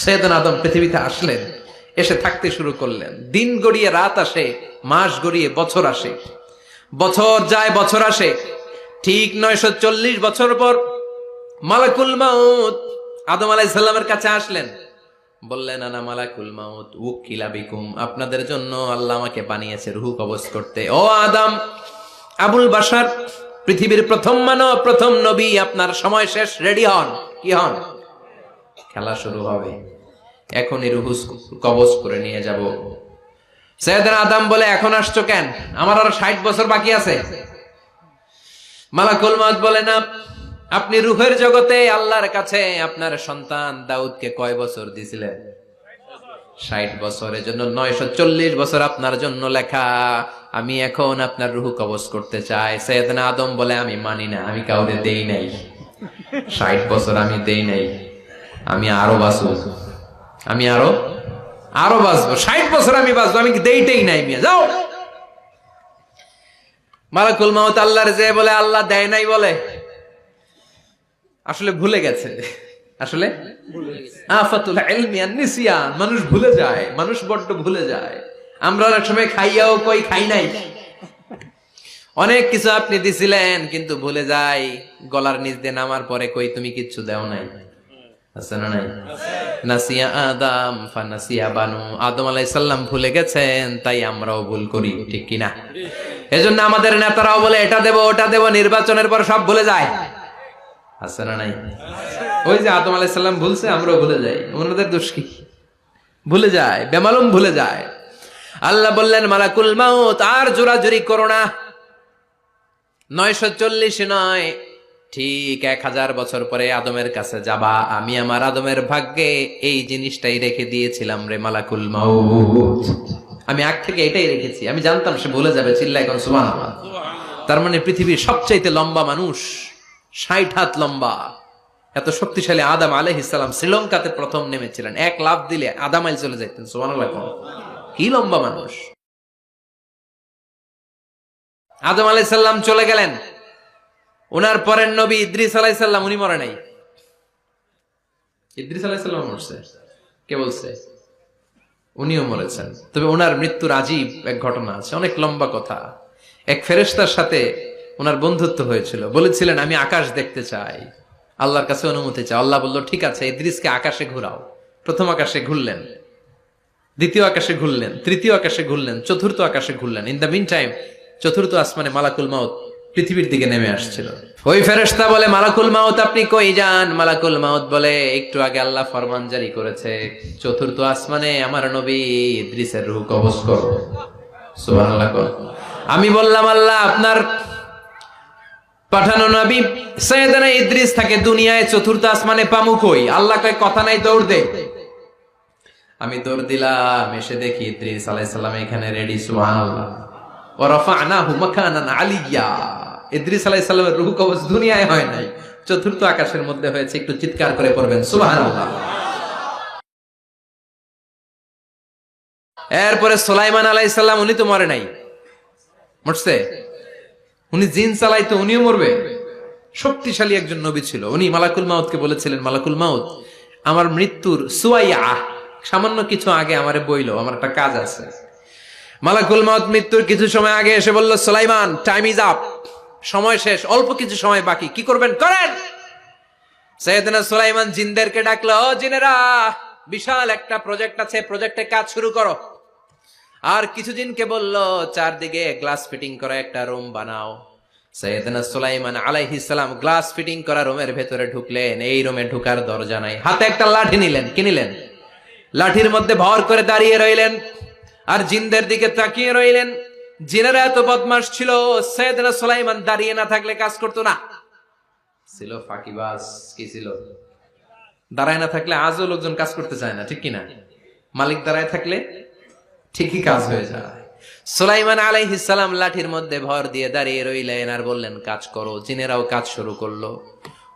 সৈয়দনা আদম পৃথিবীতে আসলেন, এসে থাকতে শুরু করলেন। দিন গড়িয়ে রাত আসে, মাস গড়িয়ে বছর আসে, বছর যায় বছর আসে। ঠিক 940 বছর পর মালাকুল মাউত আদম আলাইহিস সালামের কাছে আসলেন। বললেন, আনা মালাকুল মাউত উকিলা বিকুম, আপনাদের জন্য আল্লাহ আমাকে বানিয়েছে রূহ কবজ করতে। ও আদম, আবুল বাশার, পৃথিবীর প্রথম মানব, প্রথম নবী, আপনার সময় শেষ, রেডি হন। কি হন? খেলা শুরু হবে, এখনই রূহ কবজ করে নিয়ে যাব। সাইয়েদনা আদম বলে, এখন আসছো কেন? আমার আরো 60 বছর বাকি আছে। মালাকুল মাউত বলে, না, আপনি রূহের জগতে আল্লাহর কাছে আপনার সন্তান দাউদকে কয় বছর দিয়েছিলেন? 60 বছর। এজন্য 940 বছর আপনার জন্য লেখা। আমি এখন আপনার রূহ কবজ করতে চাই। সাইয়েদনা আদম বলে, আমি মানি না, আমি কাউরে দেই নাই। 60 বছর আমি দেই নাই, আমি আরো বাঁচবো, আমি আরো বাঁচবো, 60 বছর আমি বাঁচবো, আমি দেইতেই নাই। মিয়া যাও। মালাকুল মাউত আল্লাহর যে বলে আল্লাহ দেয় নাই বলে, আসলে ভুলে গেছে। আসলে আফাতুল ইলমি আন-নিসিয়ান, মানুষ ভুলে যায়, মানুষ বড্ড ভুলে যায়। আমরা অনেক সময় খাইয়াও কই খাই নাই। অনেক কিছু আপনি দিছিলেন কিন্তু ভুলে যাই, গলার নিচ দিয়ে নামার পরে কই তুমি কিচ্ছু দাও নাই। আছে না নাই? নাসিয়া আদম ফানাসিয়া বানু, আদম আলাইহিস সালাম ভুলে গেছেন, তাই আমরাও ভুল করি, ঠিক কি না? এজন্য আমাদের নেতারাও বলে এটা দেব ওটা দেব, নির্বাচনের পর সব ভুলে যায়। আছে না নাই? ওই যে আদম আলাইহিস সালাম ভুলছে, আমরাও ভুলে যাই। ওনাদের দোষ কি? ভুলে যায়, বেমালুম ভুলে যায়। আল্লাহ বললেন, মালাকুল মাউত আর জোরাজুরি করো না। 940 নয়, ঠিক 1000 বছর পরে আদমের কাছে যাবা। আমি আমার আদমের ভাগ্যে এই জিনিসটাই রেখে দিয়েছিলাম রে মালাকুল মাউত। আমি আগ থেকে এটাই রেখেছি, আমি জানতাম সে ভুলে যাবে। চিল্লা এখন সুবহানাল্লাহ। তার মানে পৃথিবীর সবচাইতে লম্বা মানুষ, 60 হাত লম্বা, এত শক্তিশালী আদম আলাইহিস সালাম শ্রীলঙ্কাতে প্রথম নেমেছিলেন। 1 লাফ দিলে আধা মাইল চলে যেতেন। সুবহানাল্লাহ। কি লম্বা মানুষ! আদম আলাইহিস সালাম চলে গেলেন, উনার পরের নবী ইদ্রিস আলাইহিস সালাম, উনি মরে নাই। ইদ্রিস আলাইহিস সালাম মরছে, কে বলছে? উনিও মরেছেন। তবে উনার মৃত্যুর আজীব এক ঘটনা আছে, অনেক লম্বা কথা। এক ফেরেশতার সাথে উনার বন্ধুত্ব হয়েছিল, বলেছিলেন আমি আকাশ দেখতে চাই, আল্লাহর কাছে অনুমতি চাই। আল্লাহ বলল, ঠিক আছে, ইদ্রিসকে আকাশে ঘুরাও। প্রথম আকাশে ঘুরলেন, দ্বিতীয় আকাশে ঘুরলেন, তৃতীয় আকাশে ঘুরলেন, চতুর্থ আকাশে ঘুরলেন। ইন দ্য মিন টাইম চতুর্থ আসমানে মালাকুল মাউত পৃথিবীর দিকে নেমে আসছিল। ওই ফেরেশতা বলে, মালাকুল মাউত আপনি কই যান? মালাকুল মাউত বলে, একটু আগে আল্লাহ ফরমান জারি করেছে, চতুর্থ আসমানে আমার নবী ইদ্রিসের রূহ কবজ করো। সুবহানাল্লাহ। আমি বললাম, আল্লাহ আপনার পাঠানো নবী সাইয়েদনা ইদ্রিস থাকে দুনিয়ায়, চতুর্থ আসমানে পামু কই? আল্লাহ কয় কথা নাই, দৌড় দে। আমি দৌড় দিলাম, এসে দেখি ইদ্রিস আলাইহিস সালাম এখানে রেডি। সুবহানাল্লাহ। ওয়া রাফা'নাহু মাকানান আলিয়্যা। ইদ্রিস আলাইহিস সালামের রূহ কবজ দুনিয়ায় হয় নাই, চতুর্থ আকাশের মধ্যে হয়েছে। একটু চিৎকার করে পড়বেন সুবহানাল্লাহ। এরপরে সুলাইমান আলাইহিস সালাম, উনি তো মরে নাই, মরছে। উনি জিন চালাইতো, উনিও মরবে। শক্তিশালী একজন নবী ছিল। উনি মালাকুল মাউতকে বলেছিলেন, মালাকুল মাউত আমার মৃত্যুর সুয়াইয়া, সামান্য কিছু আগে আমারে বইলো, আমার একটা কাজ আছে। মালাকুল মাউত মৃত্যুর কিছু সময় আগে এসে বলল, সুলাইমান টাইম ইজ আপ, সময় শেষ, অল্প কিছু সময় বাকি, কি করবেন করেন। সাইয়েদনা সুলাইমান জিনদেরকে ডাকলো, ও জিনেরা, বিশাল একটা প্রজেক্ট আছে, প্রজেক্টে কাজ শুরু করো। আর কিছু জিনকে বলল, চারদিকে গ্লাস ফিটিং করা একটা রুম বানাও। সাইয়েদনা সুলাইমান আলাইহিস সালাম গ্লাস ফিটিং করা রুমের ভেতরে ঢুকলেন। এই রুমে ঢুকার দরজা নাই, হাতে একটা লাঠি নিলেন। কি নিলেন? লাঠির মধ্যে ভর করে দাঁড়িয়ে রইলেন আর জিনদের দিকে তাকিয়ে রইলেন। জিনেরা এত বদমাশ ছিল, সাইয়েদনা সুলাইমান দাঁড়িয়ে না থাকলে কাজ করতো না। ছিল ফাঁকিবাজ। কি ছিল? দাঁড়ায় না থাকলে আজও লোকজন কাজ করতে চায় না, ঠিক কিনা? মালিক দাঁড়ায় থাকলে ঠিকই কাজ হয়ে যায়। সুলাইমান আলাইহিস সালাম লাঠির মধ্যে ভর দিয়ে দাঁড়িয়ে রইলেন আর বললেন, কাজ করো। জিনেরাও কাজ শুরু করলো।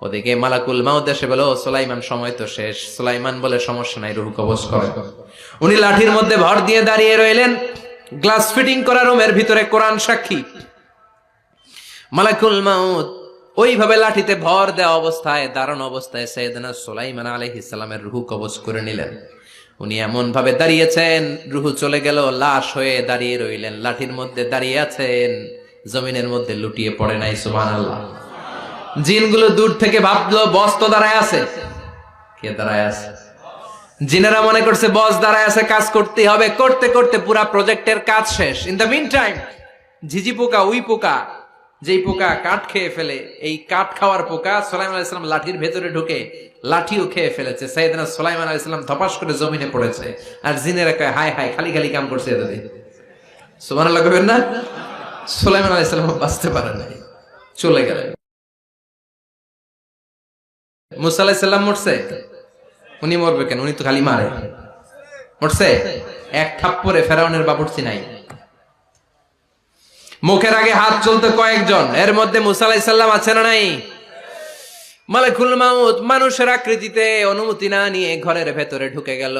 ওদিকে মালাকুল মাউত এসে বলো, সুলাইমান সময় তো শেষ। সুলাইমান বলে, সমস্যা নাই, রূহ কবজ করে। উনি লাঠির মধ্যে ভর দিয়ে দাঁড়িয়ে রইলেন। গ্লাস ফিটিং করা রুমের ভিতরে কোরআন সাক্ষী। মালাকুল মাউত ওইভাবে লাঠিতে ভর দেওয়া অবস্থায়, দাঁড়ানো অবস্থায় সাইয়েদনা সুলাইমান আলাইহিস সালামের রূহ কবজ করে নিলেন। উনি এমন ভাবে দাঁড়িয়েছেন, রূহ চলে গেল, লাশ হয়ে দাঁড়িয়ে রইলেন, লাঠির মধ্যে দাঁড়িয়ে আছেন, জমিনের মধ্যে লুটিয়ে পড়ে নাই। সুবহানাল্লাহ। জিনগুলো দূর থেকে ভাবলো বস তো দাঁড়ায় আছে। কে দাঁড়ায় আছে? জিনেরা মনে করছে বস দাঁড়ায় আছে, কাজ করতে হবে। করতে করতে পুরা প্রজেক্টের কাজ শেষ। ইন দ্য মিন টাইম ঝিঝি পোকা, উই পোকা, যেই পোকা কাঠ খেয়ে ফেলে, এই কাঠ খাওয়ার পোকা সুলাইমান আলাইহিস সালাম লাঠির ভেতরে ঢুকে লাঠিও খেয়ে ফেলেছে। সাইয়েদনা সুলাইমান আলাইহিস সালাম ধপাস করে জমিনে পড়েছে। আর জিনেরা কয় হায় হায়, খালি খালি কাম করছে এতদিন। সুবহানাল্লাহ কইবেন না? সুলাইমান আলাইহিস সালাম বাঁচতে পারে নাই, চলে গেলেন। মুসা আলাইহিস সালাম মরছে? উনি মরবে কেন? উনি তো খালি মারে। মরছে? এক থাপ্পড়ে ফেরাউনের বাবুর্চি নাই। মুখের আগে হাত চলতে কয়েকজন, এর মধ্যে মুসা আলাইহিস সালাম আছে না নাই? মালাকুল মাউত মানুষের আকৃতিতে অনুমতি না নিয়ে ঘরের ভেতরে ঢুকে গেল।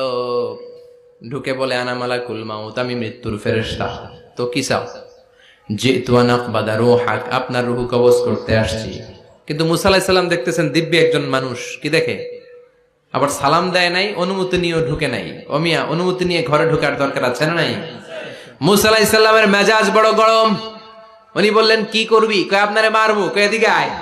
ঢুকে বলে আনা মালাকুল মাউত, আমি মৃত্যুর ফেরেশতা। তো কি চাও? জিতু আন আকবাদা রূহাক, আপনার রূহ কবজ করতে আসছি। কিন্তু মুসা আলাইহিস সালাম দেখতেছেন দিব্যি একজন মানুষ, কি দেখে? আবার সালাম দেয় নাই, অনুমতি নিয়েও ঢুকে নাই। অমিয়া অনুমতি নিয়ে ঘরে ঢোকার দরকার আছে না নাই? মুসা আলাইহিস সালামের মেজাজ বড় গরম। উনি বললেন কি করবি? কয় আপনারে মারবো। কয় এদিকে আয়।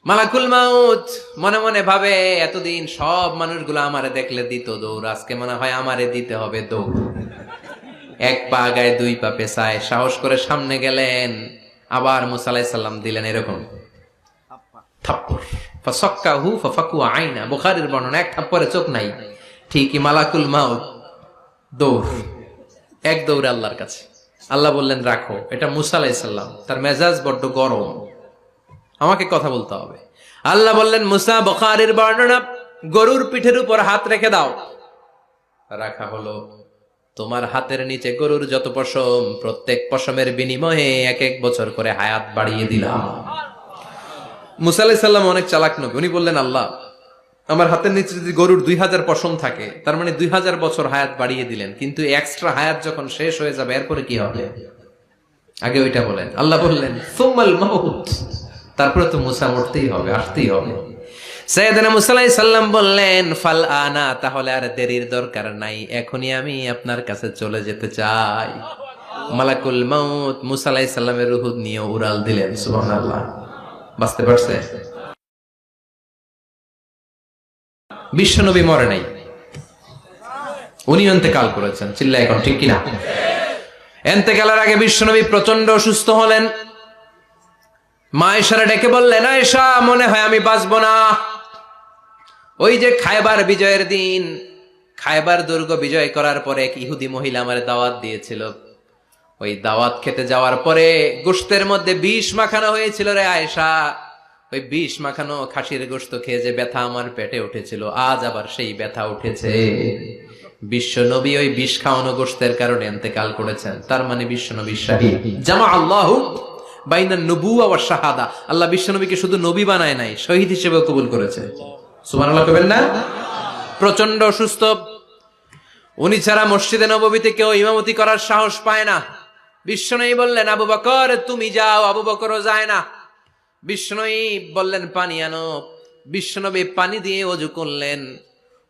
মালাকুল মাউত মনে মনে ভাবে এতদিন সব মানুষগুলো আমারে দেখলে দিত দৌড়, আজকে মনে হয় আমারে দিতে হবে দৌড়। এক পা গায়ে দুই পা পেছায় সাহস করে সামনে গেলেন। আবার মুসা আলাইহিস সালাম দিলেন এরকম থাপ্পড়। ফাসাক্কাহু ফাফাকু আইনা, বুখারীর বর্ণনা, এক থাপ্পড়ে চোখ নাই। ঠিকই মালাকুল মাউত দৌড়, এক দৌড়ে আল্লাহর কাছে। আল্লাহ বললেন রাখো, এটা মুসা আলাইহিস সালাম, তার মেজাজ বড্ড গরম, আমাকে কথা বলতে হবে। আল্লাহ বললেন মুসা, বুখারীর বর্ণনা, গরুর পিঠের উপর হাত রেখে দাও। রাখা হলো। তোমার হাতের নিচে গরুর যত পশম, প্রত্যেক পশমের বিনিময়ে এক এক বছর করে হায়াত বাড়িয়ে দিলাম। মুসা আলাইহিস সালাম অনেক চালাক নবী। উনি বললেন আল্লাহ, আমার হাতের নিচে যদি গরুর 2000 পশম থাকে, তার মানে 2000 বছর হায়াত বাড়িয়ে দিলেন। কিন্তু এক্সট্রা হায়াত যখন শেষ হয়ে যাবে এরপরে কি হবে? আগে ওইটা বলেন। আল্লাহ বললেন সুম্মাল মাউত, তারপরে তো মুসা মরতেই হবে, আসতেই হবে। সাইয়েদনা মুসা আলাইহিস সালাম বললেন ফাল আনা, তাহলে আর দেরির দরকার নাই, এখনই আমি আপনার কাছে চলে যেতে চাই। মালাকুল মাউত মুসা আলাইহিস সালামের রূহ নিয়ে উড়াল দিলেন। সুবহানাল্লাহ। বাঁচতে পারছে? বিশ্বনবী মরে নাই, উনি ইন্তেকাল করেছেন। চিল্লা এখন ঠিক কিনা? ইন্তেকালের আগে বিশ্বনবী প্রচন্ড অসুস্থ হলেন। মা আয়েশারে ডেকে বললেন, আয়েশা মনে হয় আমি বাঁচবো না। ওই যে খায়বার বিজয়ের দিন, খায়বার দুর্গ বিজয় করার পরে এক ইহুদি মহিলা আমার দাওয়াত দিয়েছিল। ওই দাওয়াত খেতে যাওয়ার পরে গোশতের মধ্যে বিষ মাখানো হয়েছিল রে আয়েশা। ওই বিষ মাখানো খাসির গোশত খেয়ে যে ব্যথা আমার পেটে উঠেছিল, আজ আবার সেই ব্যথা উঠেছে। বিশ্ব নবী ওই বিষ খাওয়ানো গোশতের কারণে ইন্তেকাল করেছেন। তার মানে বিশ্ব নবী শাহীদ। জামা আল্লাহু বাইনা নবুওয়া ওয়া শাহাদা, আল্লাহ বিশ্ব নবীকে শুধু নবী বানায় নাই, শহীদ হিসেবে কবুল করেছে। সুবহানাল্লাহ কইবেন না? প্রচন্ড অসুস্থ, উনি ছাড়া মসজিদে নববীতে কেউ ইমামতি করার সাহস পায় না। বিশ্বনবী বললেন আবু বকর তুমি যাও, আবু বকরও যায় না। বিশ্বনবী বললেন পানি আনো। বিশ্বনবী পানি দিয়ে ওযু করলেন।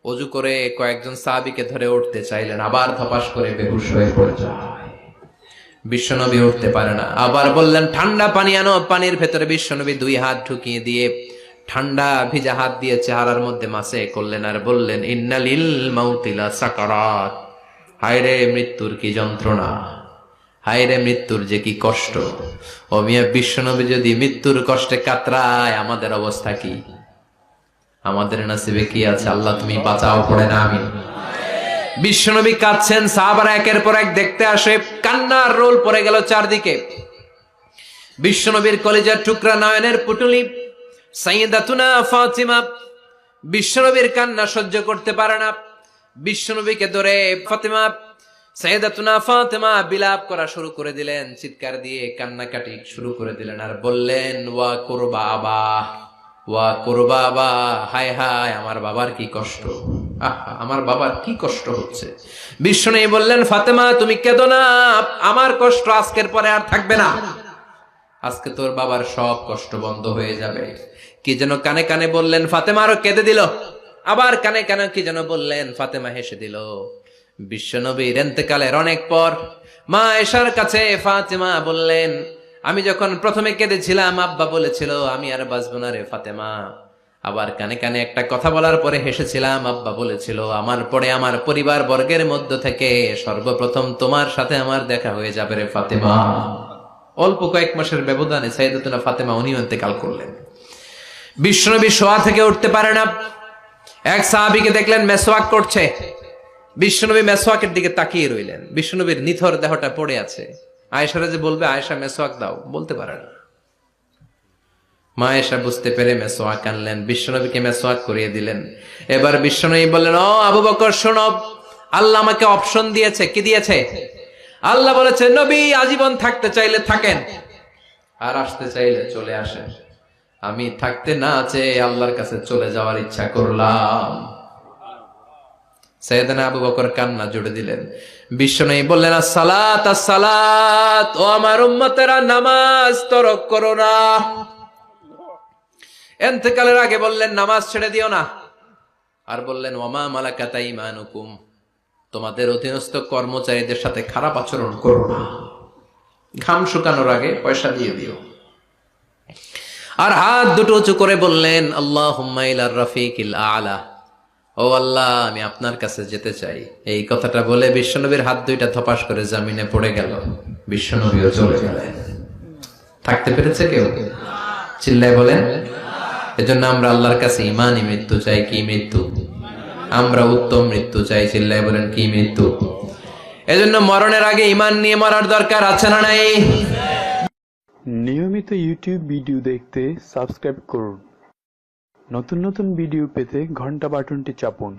ওযু করে কয়েকজন সাহাবীকে ধরে উঠতে চাইলেন, আবার ধপাস করে বেহুশ হয়ে পড়ে যায়। বিশ্বনবী উঠতে পারে না। আবার বললেন ঠান্ডা পানি আনো। পানির ভেতরে বিশ্বনবী 2 হাত ঢুকিয়ে দিয়ে ঠান্ডা ভিজা হাত দিয়ে চেহারার মধ্যে মাসে করলেন আর বললেন ইন্নালিল মাউতিলা সাকারাত, হায়রে মৃত্যুর কি যন্ত্রণা, হায়রে মৃত্যুর যে কি কষ্ট। ও মিয়া, বিশ্বনবী যদি মৃত্যুর কষ্টে কাতরায়, আমাদের অবস্থা কি? আমাদের নসিবে কি আছে? আল্লাহ তুমি বাঁচাও, পড়ে না আমিন। বিশ্বনবী কাঁদছেন, সাহাবারা একের পর এক দেখতে আসে, কান্নার রোল পড়ে গেল চারদিকে। বিশ্বনবীর কলিজার টুকরা নয়নের পুটুলি সাইয়্যিদাতুনা ফাতিমা বিশ্বনবীর কান্না সহ্য করতে পারে না। বিশ্বনবীকে ধরে ফাতিমা, সাইয়্যিদাতুনা ফাতিমা বিলাপ করা শুরু করে দিলেন, চিৎকার দিয়ে কান্নাকাটি শুরু করে দিলেন আর বললেন ওয়া কুরবাবা, ওয়া কুরবাবা, হায় হায় আমার বাবার কি কষ্ট, আমার বাবার কি কষ্ট হচ্ছে। বিশ্বনবী বললেন ফাতেমা তুমি কেঁদো না, আমার কষ্ট আজকের পরে আর থাকবে না। আজকে তোর বাবার সব কষ্ট বন্ধ হয়ে যাবে। কি যেন কানে কানে বললেন, ফাতেমা আরো কেঁদে দিল। আবার কানে কানে কি যেন বললেন, ফাতেমা হেসে দিল। বিশ্বনবীর ইন্তেকালের অনেক পর মা আয়েশার কাছে ফাতেমা বললেন, আমি যখন প্রথমে কেঁদেছিলাম আব্বা বলেছিল আমি আর বাঁচবো না রে ফাতেমা। আবার কানে কানে একটা কথা বলার পরে হেসেছিলাম, আব্বা বলেছিল আমার পরে আমার পরিবার বর্গের মধ্য থেকে সর্বপ্রথম তোমার সাথে আমার দেখা হয়ে যাবে রে ফাতেমা। অল্প কয়েক মাসের ব্যবধানে সাইয়েদাতুনা ফাতেমা উনিও ইন্তেকাল করলেন। বিশ্বনবী শোয়া থেকে উঠতে পারে না। এক সাহাবীকে দেখলেন মেসওয়াক করছে। বিশ্বনবী মেসওয়াকের দিকে তাকিয়ে রইলেন। বিশ্বনবীর নিথর দেহটা পড়ে আছে। আয়েশারা যে বলবে আয়েশা মেসওয়াক দাও, বলতে পারে না। মা আয়েশা বুঝতে পেরে মেসওয়াক আনলেন, বিশ্বনবীকে মেসওয়াক করিয়ে দিলেন। এবার বিশ্বনবী বললেন, ও আবু বকর শোনো, আল্লাহ আমাকে অপশন দিয়েছে। কি দিয়েছে? আল্লাহ বলেছে নবী আজীবন থাকতে চাইলে থাকেন, আর আসতে চাইলে চলে আসেন। আমি থাকতে না চেয়ে আল্লাহর কাছে চলে যাওয়ার ইচ্ছা করলাম। সাইয়েদনা আবু বকর কান্না জুড়ে দিলেন। বিশ্বনবী বললেন, আসসালাত আসসালাত, ও আমার উম্মতেরা নামাজ তরক করো না। ইন্তেকালের আগে বললেন নামাজ ছেড়ে দিও না। আর বললেন ওয়ামা মালাকাত আইমানুকুম, তোমাদের অধীনস্থ কর্মচারীদের সাথে খারাপ আচরণ করো না। ঘাম শুকানোর আগে পয়সা দিয়ে দিও। আর হাত দুটো উঁচু করে বললেন আল্লাহুম্মা ইলার রাফিকিল আলা, ও আল্লাহ আমি আপনার কাছে যেতে চাই। এই কথাটা বলে বিশ্বনবীর হাত দুইটা ধপাস করে জমিনে পড়ে গেল। বিশ্বনবীও চলে গেলেন। থাকতে পেরেছে কেউ? চিল্লায় বলেন। এজন্য আমরা আল্লাহর কাছে ইমানি মৃত্যু চাই। কি মৃত্যু? আমরা উত্তম মৃত্যু চাই। চিল্লায় বলেন কি মৃত্যু? এজন্য মরণের আগে ইমান নিয়ে মরার দরকার আছে না নাই? নিয়মিত ইউটিউব ভিডিও দেখতে সাবস্ক্রাইব করুন। নতুন নতুন ভিডিও পেতে ঘন্টা বাটনটি চাপুন।